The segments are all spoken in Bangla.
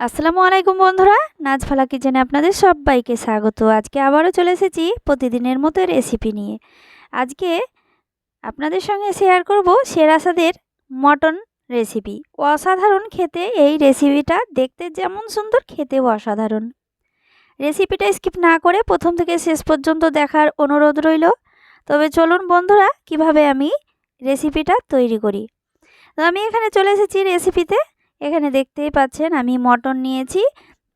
আসসালামু আলাইকুম বন্ধুরা, নাজফালা কিচেনে আপনাদের সবাইকে স্বাগত। আজকে আবারও চলে এসেছি প্রতিদিনের মতো রেসিপি নিয়ে। আজকে আপনাদের সঙ্গে শেয়ার করব সেরা স্বাদের মটন রেসিপি। অসাধারণ খেতে এই রেসিপিটা, দেখতে যেমন সুন্দর খেতেও অসাধারণ। রেসিপিটা স্কিপ না করে প্রথম থেকে শেষ পর্যন্ত দেখার অনুরোধ রইল। তবে চলুন বন্ধুরা, কিভাবে আমি রেসিপিটা তৈরি করি। তো আমি এখানে চলে এসেছি রেসিপিতে। এখানে দেখতেই পাচ্ছেন আমি মটন নিয়েছি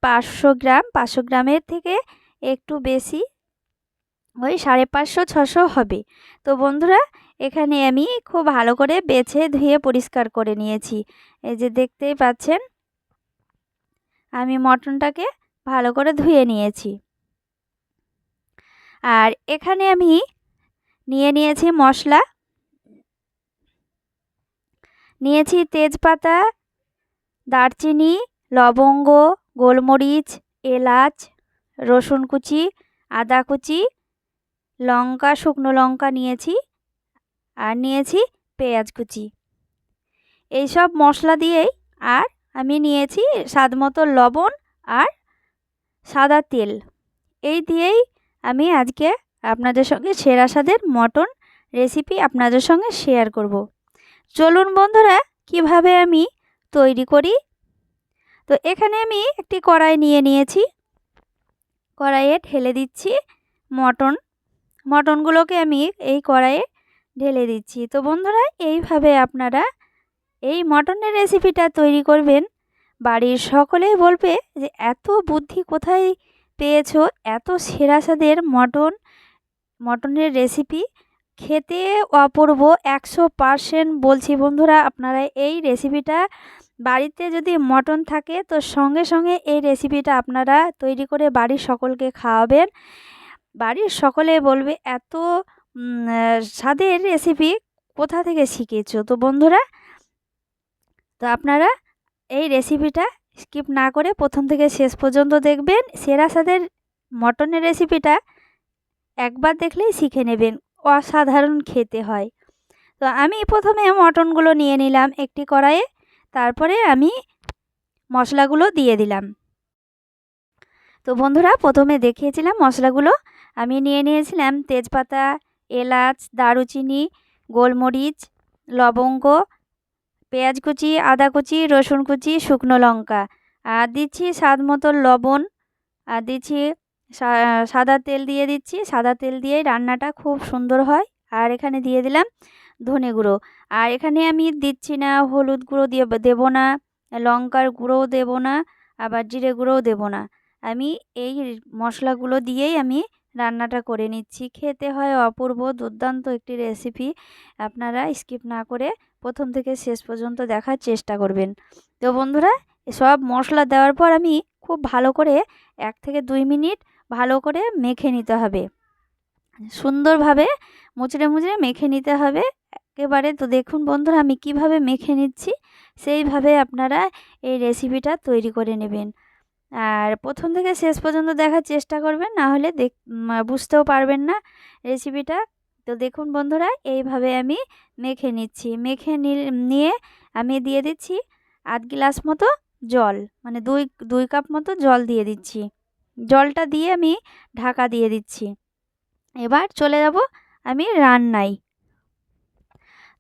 500 গ্রাম। 500 গ্রামের থেকে একটু বেশি, ওই 550-600 হবে। তো বন্ধুরা, এখানে আমি খুব ভালো করে বেছে ধুয়ে পরিষ্কার করে নিয়েছি। এই যে দেখতেই পাচ্ছেন আমি মটনটাকে ভালো করে ধুয়ে নিয়েছি। আর এখানে আমি নিয়েছি মশলা। নিয়েছি তেজপাতা, দারচিনি, লবঙ্গ, গোলমরিচ, এলাচ, রসুন কুচি, আদা কুচি, লঙ্কা, শুকনো লঙ্কা নিয়েছি, আর নিয়েছি পেঁয়াজ কুচি। এই সব মশলা দিয়েই, আর আমি নিয়েছি স্বাদমতো লবণ আর সাদা তেল। এই দিয়েই আমি আজকে আপনাদের সঙ্গে সেরা স্বাদের মটন রেসিপি আপনাদের সঙ্গে শেয়ার করব। চলুন বন্ধুরা, কিভাবে আমি তৈরি করি। তো এখানে আমি একটি কড়াই নিয়েছি। কড়াইয়ে ঢেলে দিচ্ছি মটনগুলোকে আমি এই কড়াইয়ে ঢেলে দিচ্ছি। তো বন্ধুরা, এইভাবে আপনারা এই মটনের রেসিপিটা তৈরি করবেন। বাড়ির সকলেই বলবে যে এত বুদ্ধি কোথায় পেয়েছো, এত সেরা স্বাদের মটনের রেসিপি, খেতে অপূর্ব। 100% বলছি বন্ধুরা, আপনারা এই রেসিপিটা বাড়িতে যদি মটন থাকে তো সঙ্গে সঙ্গে এই রেসিপিটা আপনারা তৈরি করে বাড়ির সকলকে খাওয়াবেন। বাড়ির সকলে বলবে এত স্বাদের রেসিপি কোথা থেকে শিখেছো। তো বন্ধুরা, তো আপনারা এই রেসিপিটা স্কিপ না করে প্রথম থেকে শেষ পর্যন্ত দেখবেন। সেরা স্বাদের মটনের রেসিপিটা একবার দেখলেই শিখে নেবেন, অসাধারণ খেতে হয়। তো আমি প্রথমে মটনগুলো নিয়ে নিলাম একটি কড়াইয়ে। তারপরে আমি মশলাগুলো দিয়ে দিলাম। তো বন্ধুরা, প্রথমে দেখিয়েছিলাম মশলাগুলো আমি নিয়েছিলাম তেজপাতা, এলাচ, দারুচিনি, গোলমরিচ, লবঙ্গ, পেঁয়াজ কুচি, আদা কুচি, রসুন কুচি, শুকনো লঙ্কা, আর দিচ্ছি স্বাদ মতো লবণ, আর দিচ্ছি সাদা তেল দিয়ে দিচ্ছি। সাদা তেল দিয়েই রান্নাটা খুব সুন্দর হয়। আর এখানে দিয়ে দিলাম ধনে গুঁড়ো। আর এখানে আমি দিচ্ছি না হলুদ গুঁড়ো, দেবো না, লঙ্কার গুঁড়োও দেবো না, আবার জিরে গুঁড়োও দেবো না। আমি এই মশলাগুলো দিয়েই আমি রান্নাটা করে নিচ্ছি। খেতে হয় অপূর্ব, দুর্দান্ত একটি রেসিপি। আপনারা স্কিপ না করে প্রথম থেকে শেষ পর্যন্ত দেখার চেষ্টা করবেন। তো বন্ধুরা, সব মশলা দেওয়ার পর আমি খুব ভালো করে 1 থেকে 2 মিনিট ভালো করে মেখে নিতে হবে। সুন্দরভাবে মুচড়ে মুচড়ে মেখে নিতে হবে একেবারে। তো দেখুন বন্ধুরা, আমি কিভাবে মেখে নিচ্ছি, সেইভাবে আপনারা এই রেসিপিটা তৈরি করে নেবেন। আর প্রথম থেকে শেষ পর্যন্ত দেখার চেষ্টা করবেন, না হলে বুঝতেও পারবেন না রেসিপিটা। তো দেখুন বন্ধুরা, এইভাবে আমি মেখে নিচ্ছি। নিয়ে আমি দিয়ে দিচ্ছি 1/2 গ্লাস মতো জল, মানে দুই কাপ মতো জল দিয়ে দিচ্ছি। জলটা দিয়ে আমি ঢাকা দিয়ে দিচ্ছি। এবার চলে যাব আমি রান্নায়।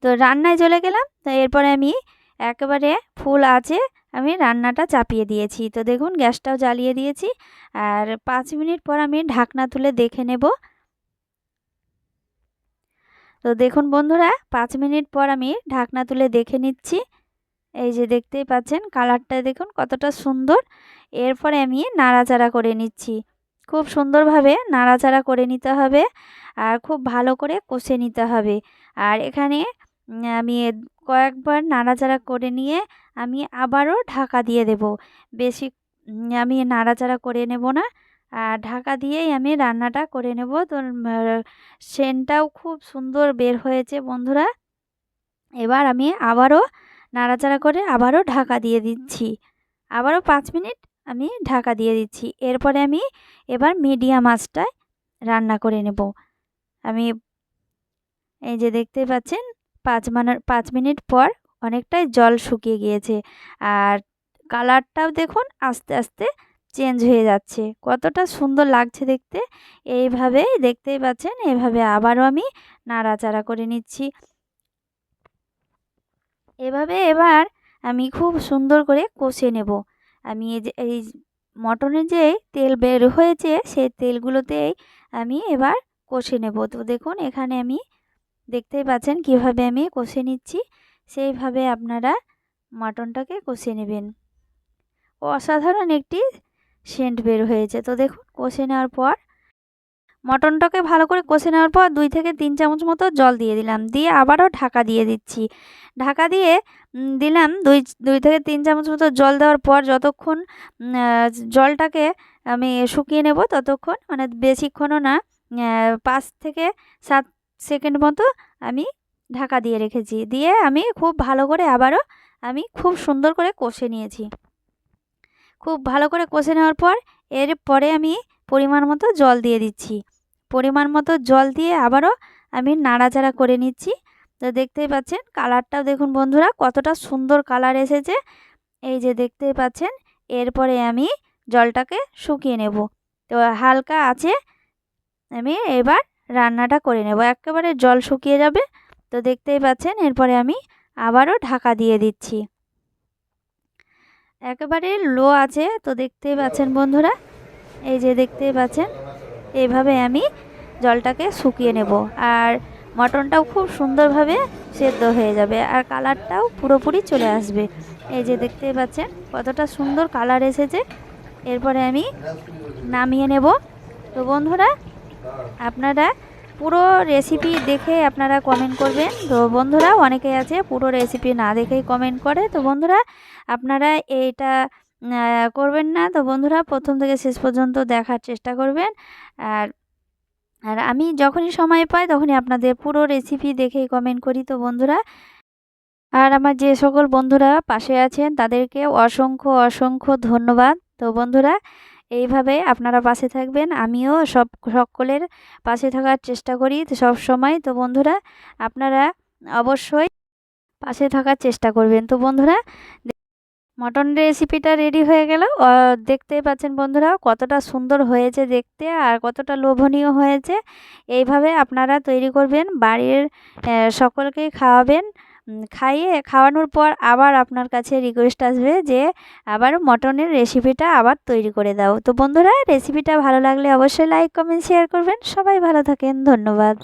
তো রান্নায় চলে গেলাম। তো এরপরে আমি একেবারে ফুল আঁচে আমি রান্নাটা চাপিয়ে দিয়েছি। তো দেখুন, গ্যাসটাও জ্বালিয়ে দিয়েছি। আর 5 মিনিট পর আমি ঢাকনা তুলে দেখে নেব। তো দেখুন বন্ধুরা, 5 মিনিট পর আমি ঢাকনা তুলে দেখে নিচ্ছি। এই যে দেখতেই পাচ্ছেন কালারটা দেখুন কতটা সুন্দর। এরপরে আমি নাড়াচাড়া করে নিচ্ছি। খুব সুন্দরভাবে নাড়াচাড়া করে নিতে হবে, আর খুব ভালো করে কষে নিতে হবে। আর এখানে আমি কয়েকবার নাড়াচাড়া করে নিয়ে আমি আবারও ঢাকা দিয়ে দেব। বেশি আমি নাড়াচাড়া করে নেব না, আর ঢাকা দিয়েই আমি রান্নাটা করে নেব। তো সেন্টটাও খুব সুন্দর বের হয়েছে বন্ধুরা। এবার আমি আবারও নাড়াচাড়া করে আবারও ঢাকা দিয়ে দিচ্ছি। আবারও 5 মিনিট আমি ঢাকা দিয়ে দিচ্ছি। এরপরে আমি এবার মিডিয়াম আঁচটায় রান্না করে নেব। আমি এই যে দেখতে পাচ্ছেন 5 মিনিট পর অনেকটাই জল শুকিয়ে গিয়েছে। আর কালারটাও দেখুন আস্তে আস্তে চেঞ্জ হয়ে যাচ্ছে, কতটা সুন্দর লাগছে দেখতে। এইভাবেই দেখতেই পাচ্ছেন, এভাবে আবারও আমি নাড়াচাড়া করে নিচ্ছি। এভাবে এবার আমি খুব সুন্দর করে কষে নেব। আমি এই মটনের যে তেল বের হয়েছে সেই তেলগুলোতেই আমি এবার কষে নেব। তো দেখুন এখানে আমি দেখতেই পাচ্ছেন কিভাবে আমি কষে নিচ্ছি, সেইভাবে আপনারা মাটনটাকে কষে নেবেন। অসাধারণ একটি সেন্ট বের হয়েছে। তো দেখুন কষে নেওয়ার পর মটনটাকে ভালো করে কষে নেওয়ার পর 2 থেকে 3 চামচ মতো জল দিয়ে দিলাম, দিয়ে আবারও ঢাকা দিয়ে দিচ্ছি। ঢাকা দিয়ে দিলাম 2 থেকে 3 চামচ মতো জল দেওয়ার পর যতক্ষণ জলটাকে আমি শুকিয়ে নেব ততক্ষণ, মানে বেশিক্ষণও না, 5 থেকে 7 সেকেন্ড মতো আমি ঢাকা দিয়ে রেখেছি। দিয়ে আমি খুব ভালো করে আবারও আমি খুব সুন্দর করে কষে নিয়েছি। খুব ভালো করে কষে নেওয়ার পর এরপরে আমি পরিমাণ মতো জল দিয়ে দিচ্ছি। পরিমাণ মতো জল দিয়ে আবারও আমি নাড়াচাড়া করে নিচ্ছি। তো দেখতেই পাচ্ছেন কালারটাও দেখুন বন্ধুরা কতটা সুন্দর কালার এসেছে। এই যে দেখতেই পাচ্ছেন, এরপরে আমি জলটাকে শুকিয়ে নেব। তো হালকা আছে আমি এবার রান্নাটা করে নেব, একেবারে জল শুকিয়ে যাবে। তো দেখতেই পাচ্ছেন এরপরে আমি আবারও ঢাকা দিয়ে দিচ্ছি, একেবারে লো আছে। তো দেখতেই পাচ্ছেন বন্ধুরা, এই যে দেখতেই পাচ্ছেন এইভাবে আমি জলটাকে শুকিয়ে নেব, আর মটনটাও খুব সুন্দরভাবে সেদ্ধ হয়ে যাবে আর কালারটাও পুরোপুরি চলে আসবে। এই যে দেখতেই পাচ্ছেন কতটা সুন্দর কালার এসেছে। এরপরে আমি নামিয়ে নেব। তো বন্ধুরা আপনারা পুরো রেসিপি দেখে আপনারা কমেন্ট করবেন। তো বন্ধুরা অনেকেই আছে পুরো রেসিপি না দেখেই কমেন্ট করে। তো বন্ধুরা আপনারা এইটা করবেন না। তো বন্ধুরা প্রথম থেকে শেষ পর্যন্ত দেখার চেষ্টা করবেন। আর আর আমি যখনই সময় পাই তখনই আপনাদের পুরো রেসিপি দেখেই কমেন্ট করি। তো বন্ধুরা আর আমার যে সকল বন্ধুরা পাশে আছেন তাদেরকে অসংখ্য অসংখ্য ধন্যবাদ। তো বন্ধুরা এইভাবে আপনারা পাশে থাকবেন, আমিও সকলের পাশে থাকার চেষ্টা করি তো সব সময়। তো বন্ধুরা আপনারা অবশ্যই পাশে থাকার চেষ্টা করবেন। তো বন্ধুরা মটন রেসিপিটা রেডি হয়ে গেল। দেখতেই পাচ্ছেন বন্ধুরা কতটা সুন্দর হয়েছে দেখতে আর কতটা লোভনীয় হয়েছে। এইভাবে আপনারা তৈরি করবেন, বাড়ির সকলকেই খাওয়াবেন। খাওয়ানোর পর আবার আপনার কাছে রিকোয়েস্ট আসবে যে আবার মটনের রেসিপিটা আবার তৈরি করে দাও। তো বন্ধুরা রেসিপিটা ভালো লাগলে অবশ্যই লাইক কমেন্ট শেয়ার করবেন। সবাই ভালো থাকেন, ধন্যবাদ।